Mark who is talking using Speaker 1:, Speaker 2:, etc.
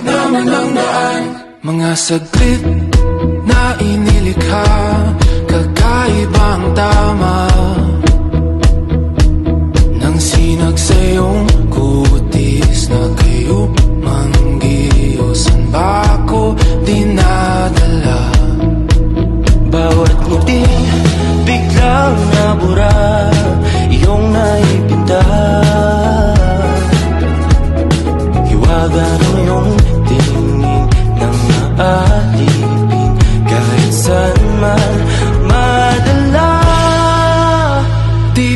Speaker 1: naman ang daan. Mga saglit na inilikha, kakaibang tama nang sinag sa iyong kutis na kayo manggiyo. San ba ako dinadala?
Speaker 2: Bawat ngiti biglang nabura, iyong naipinta. Hiwaga ng iyong tingin nang maalipin, kahit saan man madala.
Speaker 1: Di